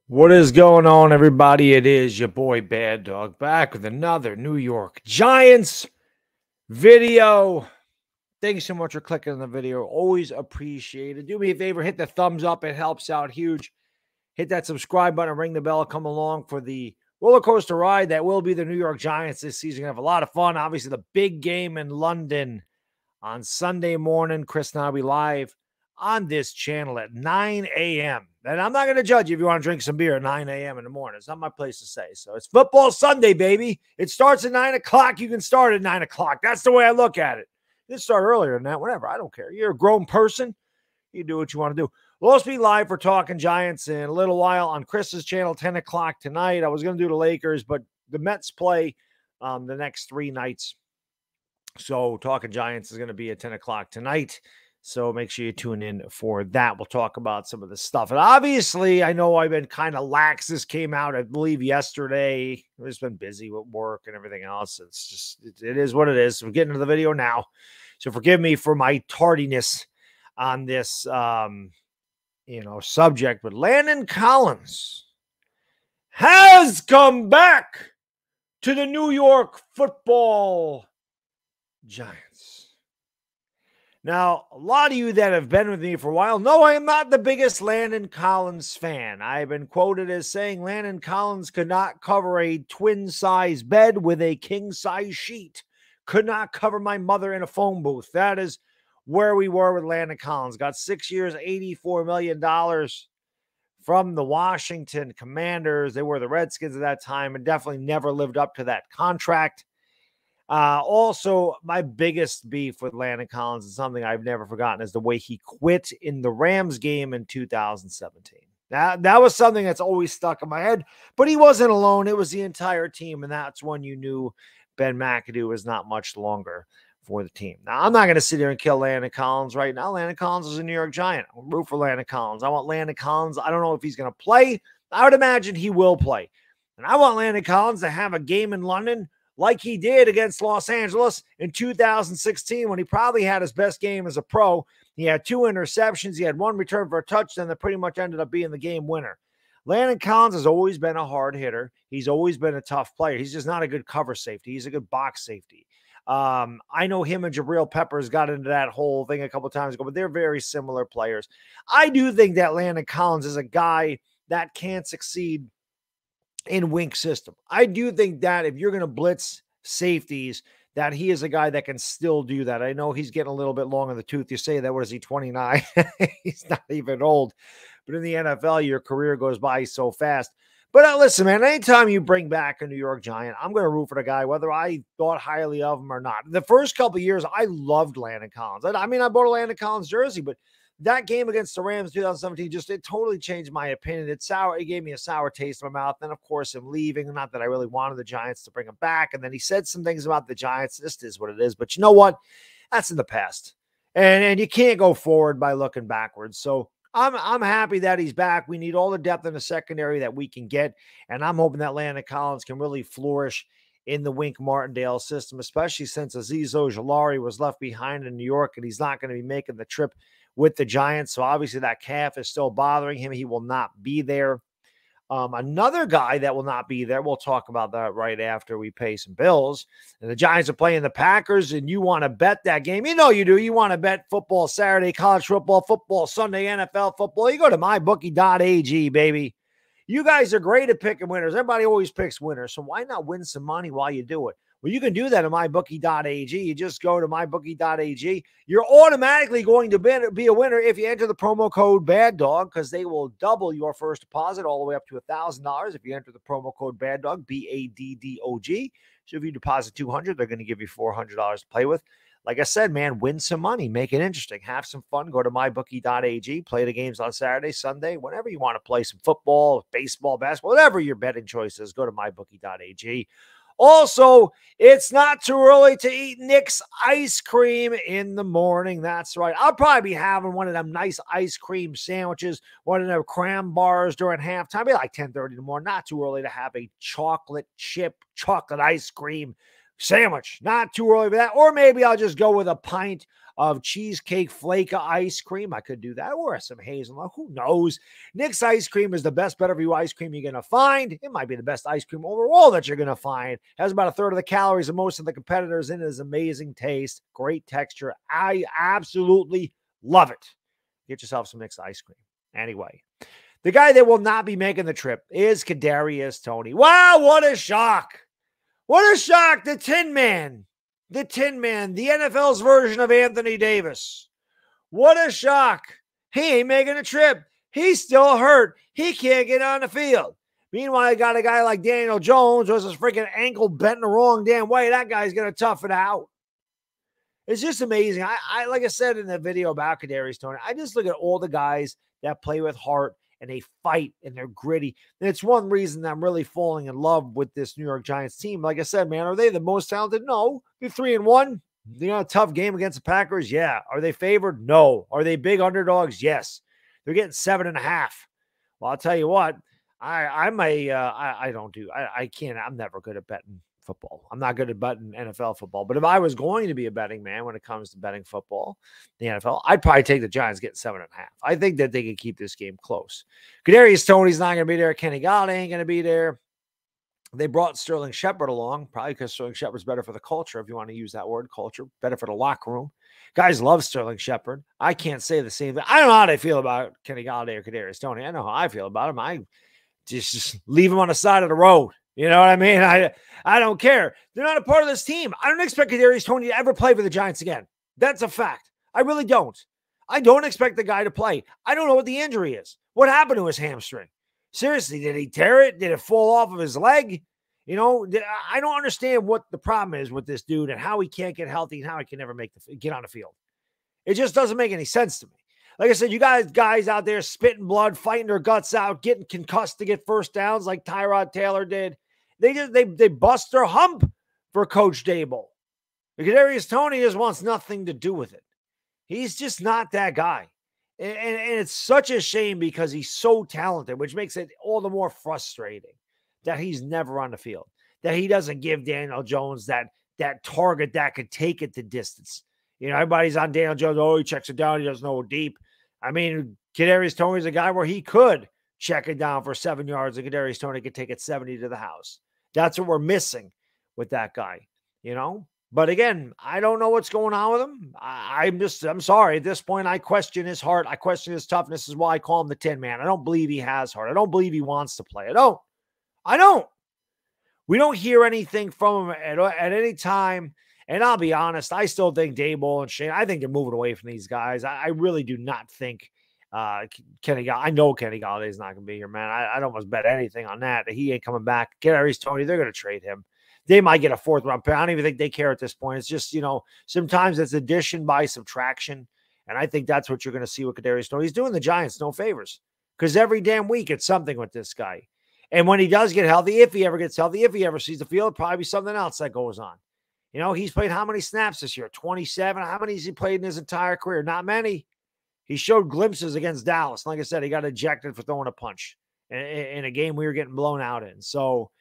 What is going on, everybody? It is your boy Baddog back with another New York Giants video. Thank you so much for clicking on the video. Always appreciate it. Do me a favor, hit the thumbs up. It helps out huge. Hit that subscribe button and ring the bell. Come along for the roller coaster ride that will be the New York Giants this season. Have a lot of fun. Obviously, the big game in London on Sunday morning. Chris and I will be live on this channel at 9 a.m. And I'm not going to judge you if you want to drink some beer at 9 a.m. in the morning. It's not my place to say. So it's football Sunday, baby. It starts at 9 o'clock. You can start at 9 o'clock. That's the way I look at it. You can start earlier than that, whatever. I don't care. You're a grown person. You do what you want to do. We'll also be live for Talking Giants in a little while on Chris's channel, 10 o'clock tonight. I was going to do the Lakers, but the Mets play the next 3 nights. So Talking Giants is going to be at 10 o'clock tonight. So make sure you tune in for that. We'll talk about some of the stuff. And obviously, I know I've been kind of lax. This came out, I believe, yesterday. I've just been busy with work and everything else. It's just, it is what it is. We're getting into the video now. So forgive me for my tardiness on this, subject. But Landon Collins has come back to the New York Football Giants. Now, a lot of you that have been with me for a while know I am not the biggest Landon Collins fan. I've been quoted as saying Landon Collins could not cover a twin-size bed with a king-size sheet. Could not cover my mother in a phone booth. That is where we were with Landon Collins. Got 6 years, $84 million from the Washington Commanders. They were the Redskins at that time and definitely never lived up to that contract. Also, my biggest beef with Landon Collins is something I've never forgotten is the way he quit in the Rams game in 2017. That was something that's always stuck in my head, but he wasn't alone. It was the entire team, and that's when you knew Ben McAdoo was not much longer for the team. Now, I'm not going to sit here and kill Landon Collins right now. Landon Collins is a New York Giant. I'll root for Landon Collins. I want Landon Collins. I don't know if he's going to play. I would imagine he will play. And I want Landon Collins to have a game in London like he did against Los Angeles in 2016 when he probably had his best game as a pro. He had 2 interceptions. He had 1 return for a touchdown that pretty much ended up being the game winner. Landon Collins has always been a hard hitter. He's always been a tough player. He's just not a good cover safety. He's a good box safety. I know him and Jabril Peppers got into that whole thing a couple of times ago, but they're very similar players. I do think that Landon Collins is a guy that can succeed in wink system. I do think that if you're going to blitz safeties, that he is a guy that can still do that. I know he's getting a little bit long in the tooth. You say that, what is he, 29? He's not even old. But in the NFL, your career goes by so fast. But listen, man, anytime you bring back a New York Giant, I'm going to root for the guy, whether I thought highly of him or not. The first couple of years, I loved Landon Collins. I mean, I bought a Landon Collins jersey, but that game against the Rams 2017, it totally changed my opinion. It gave me a sour taste in my mouth. Then, of course, him leaving, not that I really wanted the Giants to bring him back. And then he said some things about the Giants. This is what it is. But you know what? That's in the past. And you can't go forward by looking backwards. So I'm happy that he's back. We need all the depth in the secondary that we can get. And I'm hoping that Landon Collins can really flourish in the Wink Martindale system, especially since Azeez Ojulari was left behind in New York and he's not going to be making the trip with the Giants. So obviously that calf is still bothering him. He will not be there. Another guy that will not be there, we'll talk about that right after we pay some bills. And the Giants are playing the Packers, and you want to bet that game. You know you do. You want to bet football Saturday, college football Sunday, NFL football. You go to mybookie.ag, baby. You guys are great at picking winners. Everybody always picks winners, so why not win some money while you do it? Well, you can do that at mybookie.ag. You just go to mybookie.ag. You're automatically going to be a winner if you enter the promo code BADDOG, because they will double your first deposit all the way up to $1,000 if you enter the promo code BADDOG, BADDOG. So if you deposit $200, they're going to give you $400 to play with. Like I said, man, win some money. Make it interesting. Have some fun. Go to mybookie.ag. Play the games on Saturday, Sunday, whenever you want to play some football, baseball, basketball, whatever your betting choice is. Go to mybookie.ag. Also, it's not too early to eat Nick's ice cream in the morning. That's right. I'll probably be having one of them nice ice cream sandwiches, one of them cram bars during halftime. Be like 10:30 in the morning. Not too early to have a chocolate chip, chocolate ice cream sandwich. Not too early for that. Or maybe I'll just go with a pint of cheesecake flake ice cream. I could do that. Or some hazelnut. Who knows? Nick's ice cream is the best better for you ice cream you're going to find. It might be the best ice cream overall that you're going to find. It has about a third of the calories of most of the competitors in it. Is amazing taste, great texture. I absolutely love it. Get yourself some Nick's ice cream. Anyway, the guy that will not be making the trip is Kadarius Toney. Wow, what a shock. What a shock. The Tin Man. The Tin Man, the NFL's version of Anthony Davis. What a shock. He ain't making a trip. He's still hurt. He can't get on the field. Meanwhile, I got a guy like Daniel Jones with his freaking ankle bent the wrong damn way. That guy's going to tough it out. It's just amazing. I like I said in the video about Kadarius Toney, I just look at all the guys that play with heart and they fight and they're gritty. And it's one reason I'm really falling in love with this New York Giants team. Like I said, man, are they the most talented? No. They're 3-1. They got a tough game against the Packers. Yeah. Are they favored? No. Are they big underdogs? Yes. They're getting 7.5. Well, I'll tell you what, I can't, I'm never good at betting football. I'm not good at betting NFL football, but if I was going to be a betting man when it comes to betting football, the NFL, I'd probably take the Giants getting 7.5. I think that they can keep this game close. Kadarius Toney's not going to be there. Kenny Galladay ain't going to be there. They brought Sterling Shepard along, probably because Sterling Shepard's better for the culture, if you want to use that word, culture, better for the locker room. Guys love Sterling Shepard. I can't say the same thing. I don't know how they feel about Kenny Galladay or Kadarius Toney. I know how I feel about him. I just leave him on the side of the road. You know what I mean? I don't care. They're not a part of this team. I don't expect Kadarius Toney to ever play for the Giants again. That's a fact. I really don't. I don't expect the guy to play. I don't know what the injury is. What happened to his hamstring? Seriously, did he tear it? Did it fall off of his leg? You know, I don't understand what the problem is with this dude and how he can't get healthy and how he can never get on the field. It just doesn't make any sense to me. Like I said, you guys out there spitting blood, fighting their guts out, getting concussed to get first downs like Tyrod Taylor did. They bust their hump for Coach Dable. Kadarius Toney just wants nothing to do with it. He's just not that guy. And it's such a shame because he's so talented, which makes it all the more frustrating that he's never on the field, that he doesn't give Daniel Jones that target that could take it the distance. You know, everybody's on Daniel Jones. Oh, he checks it down. He doesn't know deep. I mean, Kadarius Toney's a guy where he could check it down for 7 yards and Kadarius Toney could take it 70 to the house. That's what we're missing with that guy, you know? But again, I don't know what's going on with him. I'm sorry. At this point, I question his heart. I question his toughness. This is why I call him the Tin Man. I don't believe he has heart. I don't believe he wants to play. I don't. We don't hear anything from him at any time. And I'll be honest, I still think Dable and Shane, I think they're moving away from these guys. I really do not think Kenny Galladay. I know Kenny Galladay is not going to be here, man. I'd almost bet anything on that he ain't coming back. Kadarius Toney, they're going to trade him. They might get a 4th round pick. I don't even think they care at this point. It's just, you know, sometimes it's addition by subtraction. And I think that's what you're going to see with Kadarius Toney. He's doing the Giants no favors because every damn week it's something with this guy. And when he does get healthy, if he ever gets healthy, if he ever sees the field, probably be something else that goes on. You know, he's played how many snaps this year? 27. How many has he played in his entire career? Not many. He showed glimpses against Dallas. Like I said, he got ejected for throwing a punch in a game we were getting blown out in. So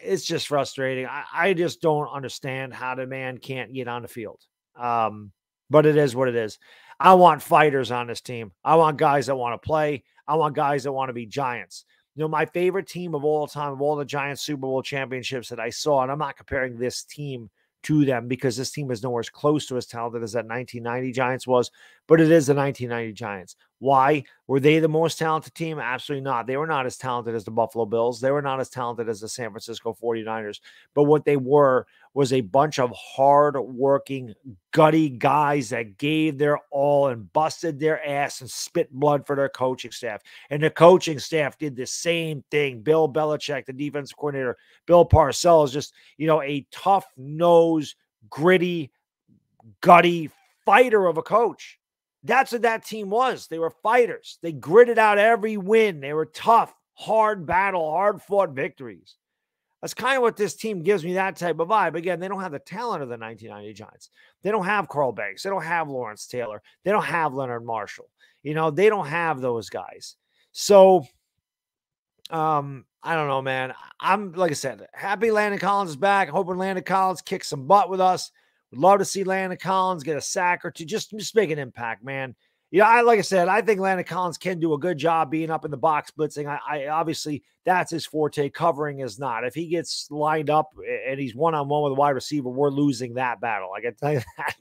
it's just frustrating. I just don't understand how the man can't get on the field. But it is what it is. I want fighters on this team. I want guys that want to play. I want guys that want to be Giants. You know, my favorite team of all time, of all the Giants Super Bowl championships that I saw, and I'm not comparing this team to them because this team is nowhere as close to as talented as that 1990 Giants was, but it is the 1990 Giants. Why? Were they the most talented team? Absolutely not. They were not as talented as the Buffalo Bills. They were not as talented as the San Francisco 49ers, but what they were was a bunch of hard-working, gutty guys that gave their all and busted their ass and spit blood for their coaching staff. And the coaching staff did the same thing. Bill Belichick, the defensive coordinator, Bill Parcells, just, you know, a tough-nosed, gritty, gutty fighter of a coach. That's what that team was. They were fighters. They gritted out every win. They were tough, hard battle, hard-fought victories. That's kind of what this team gives me, that type of vibe. Again, they don't have the talent of the 1990 Giants. They don't have Carl Banks. They don't have Lawrence Taylor. They don't have Leonard Marshall. You know, they don't have those guys. So I don't know, man. I'm, like I said, happy Landon Collins is back. Hoping Landon Collins kicks some butt with us. Would love to see Landon Collins get a sack or two. Just make an impact, man. Yeah, like I said, I think Landon Collins can do a good job being up in the box blitzing. I obviously that's his forte. Covering is not. If he gets lined up and he's one-on-one with a wide receiver, we're losing that battle. I can tell you that.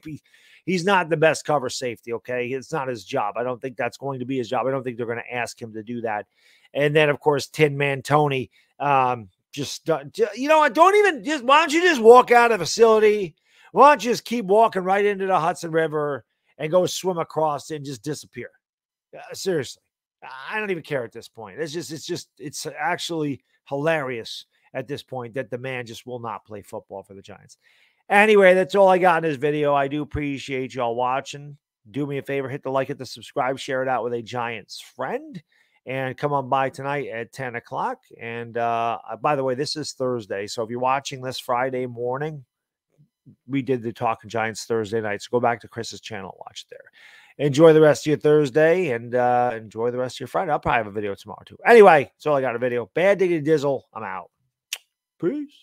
He's not the best cover safety, okay? It's not his job. I don't think that's going to be his job. I don't think they're going to ask him to do that. And then, of course, Tin Man Tony. You know what? Don't even just. Why don't you just walk out of the facility? Why don't you just keep walking right into the Hudson River and go swim across and just disappear? Seriously, I don't even care at this point. It's actually hilarious at this point that the man just will not play football for the Giants. Anyway, that's all I got in this video. I do appreciate y'all watching. Do me a favor, hit the like, hit the subscribe, share it out with a Giants friend. And come on by tonight at 10 o'clock. And by the way, this is Thursday. So if you're watching this Friday morning, we did the Talking Giants Thursday night. So go back to Chris's channel and watch there. Enjoy the rest of your Thursday and enjoy the rest of your Friday. I'll probably have a video tomorrow too. Anyway, that's all I got, a video. Bad Diggity Dizzle. I'm out. Peace.